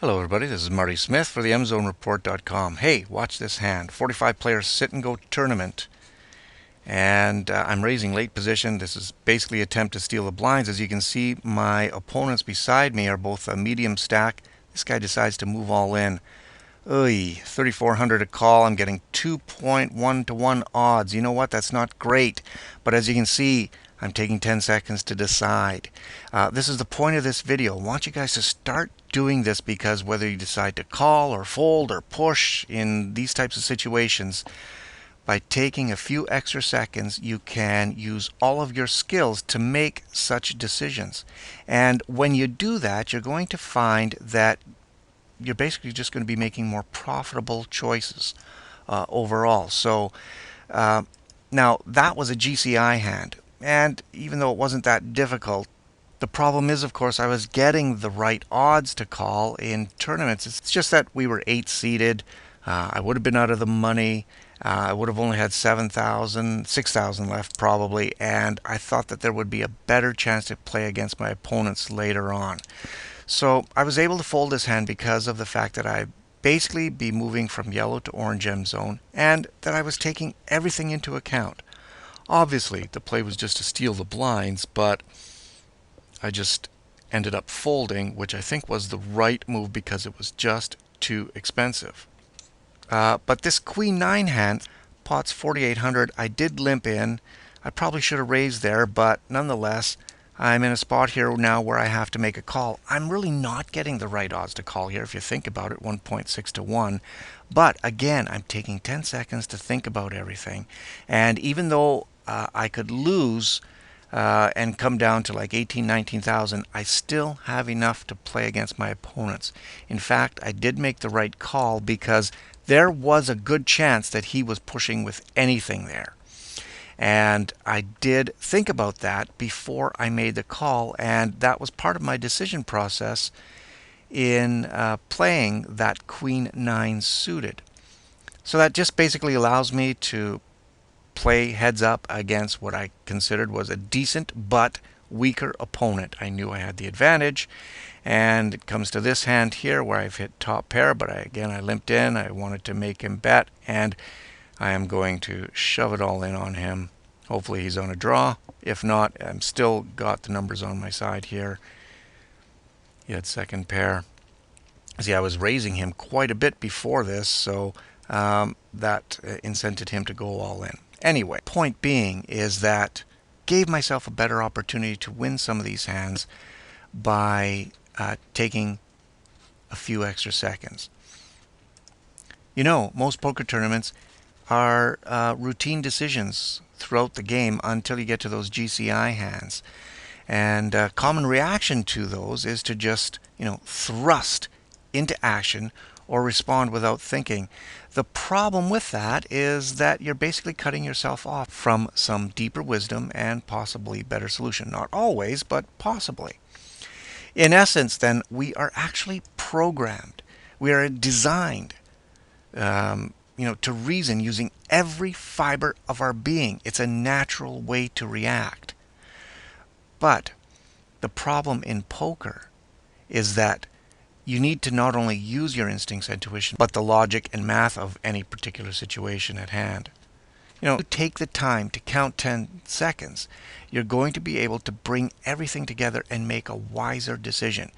Hello everybody, this is Marty Smith for the MZoneReport.com. Hey, watch this hand. 45 players sit and go tournament. And I'm raising late position. This is basically an attempt to steal the blinds. As you can see, my opponents beside me are both a medium stack. This guy decides to move all in. Oy, 3,400 a call. I'm getting 2.1 to 1 odds. You know what? That's not great. But as you can see, I'm taking 10 seconds to decide. This is the point of this video. I want you guys to start doing this because whether you decide to call or fold or push in these types of situations, by taking a few extra seconds, you can use all of your skills to make such decisions. And when you do that, you're going to find that you're basically just going to be making more profitable choices overall. So now that was a GCI hand. And even though it wasn't that difficult, the problem is, of course, I was getting the right odds to call in tournaments. It's just that we were 8 seeded. I would have been out of the money. I would have only had 6,000 left probably. And I thought that there would be a better chance to play against my opponents later on. So I was able to fold this hand because of the fact that I basically be moving from yellow to orange M zone and that I was taking everything into account. Obviously, the play was just to steal the blinds, but I just ended up folding, which I think was the right move because it was just too expensive. But this Queen 9 hand, pot's 4,800, I did limp in. I probably should have raised there, but nonetheless, I'm in a spot here now where I have to make a call. I'm really not getting the right odds to call here if you think about it, 1.6 to 1. But again, I'm taking 10 seconds to think about everything. And even though I could lose and come down to like 18, 19,000, I still have enough to play against my opponents. In fact, I did make the right call because there was a good chance that he was pushing with anything there. And I did think about that before I made the call, and that was part of my decision process in playing that Queen 9 suited. So that just basically allows me to play heads up against what I considered was a decent but weaker opponent. I knew I had the advantage, and it comes to this hand here where I've hit top pair, but again I limped in. I wanted to make him bet, and I am going to shove it all in on him. Hopefully he's on a draw. If not, I'm still got the numbers on my side here. He had second pair. See, I was raising him quite a bit before this, so that incented him to go all in. Anyway, point being is that gave myself a better opportunity to win some of these hands by taking a few extra seconds. You know, most poker tournaments are routine decisions throughout the game until you get to those GCI hands. And a common reaction to those is to just, thrust into action or respond without thinking. The problem with that is that you're basically cutting yourself off from some deeper wisdom and possibly better solution. Not always, but possibly. In essence, then, we are actually programmed. We are designed to reason using every fiber of our being. It's a natural way to react. But the problem in poker is that you need to not only use your instincts and intuition, but the logic and math of any particular situation at hand. You take the time to count 10 seconds, you're going to be able to bring everything together and make a wiser decision.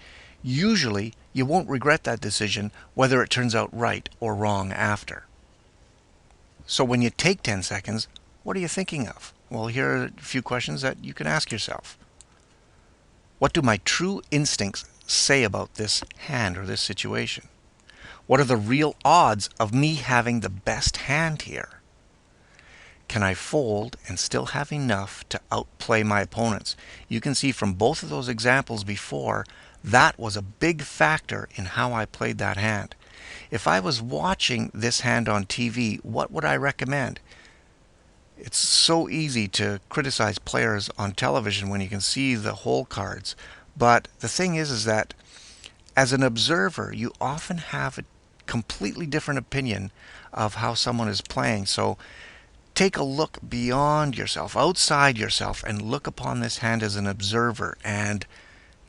Usually, you won't regret that decision, whether it turns out right or wrong after. So when you take 10 seconds, what are you thinking of? Well, here are a few questions that you can ask yourself. What do my true instincts say about this hand or this situation? What are the real odds of me having the best hand here? Can I fold and still have enough to outplay my opponents? You can see from both of those examples before, that was a big factor in how I played that hand. If I was watching this hand on TV, what would I recommend? It's so easy to criticize players on television when you can see the hole cards. But the thing is that as an observer, you often have a completely different opinion of how someone is playing. So take a look beyond yourself, outside yourself, and look upon this hand as an observer and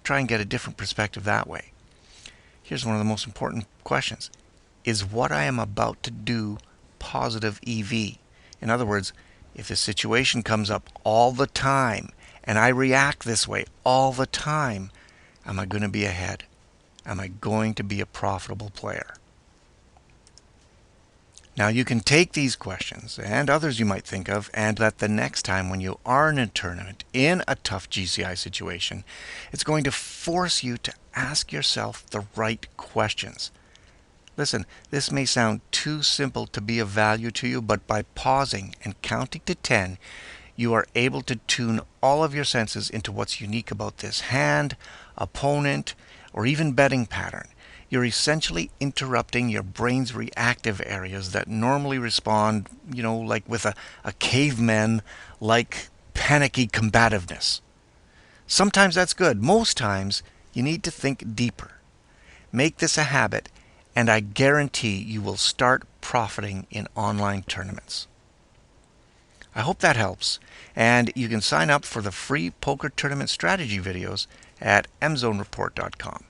try and get a different perspective that way. Here's one of the most important questions. Is what I am about to do positive EV? In other words, if the situation comes up all the time and I react this way all the time, am I going to be ahead? Am I going to be a profitable player? Now you can take these questions and others you might think of, and that the next time when you are in a tournament in a tough GCI situation, it's going to force you to ask yourself the right questions. Listen, this may sound too simple to be of value to you, but by pausing and counting to 10, you are able to tune all of your senses into what's unique about this hand, opponent, or even betting pattern. You're essentially interrupting your brain's reactive areas that normally respond, like with a caveman-like panicky combativeness. Sometimes that's good. Most times, you need to think deeper. Make this a habit, and I guarantee you will start profiting in online tournaments. I hope that helps, and you can sign up for the free poker tournament strategy videos at mzonereport.com.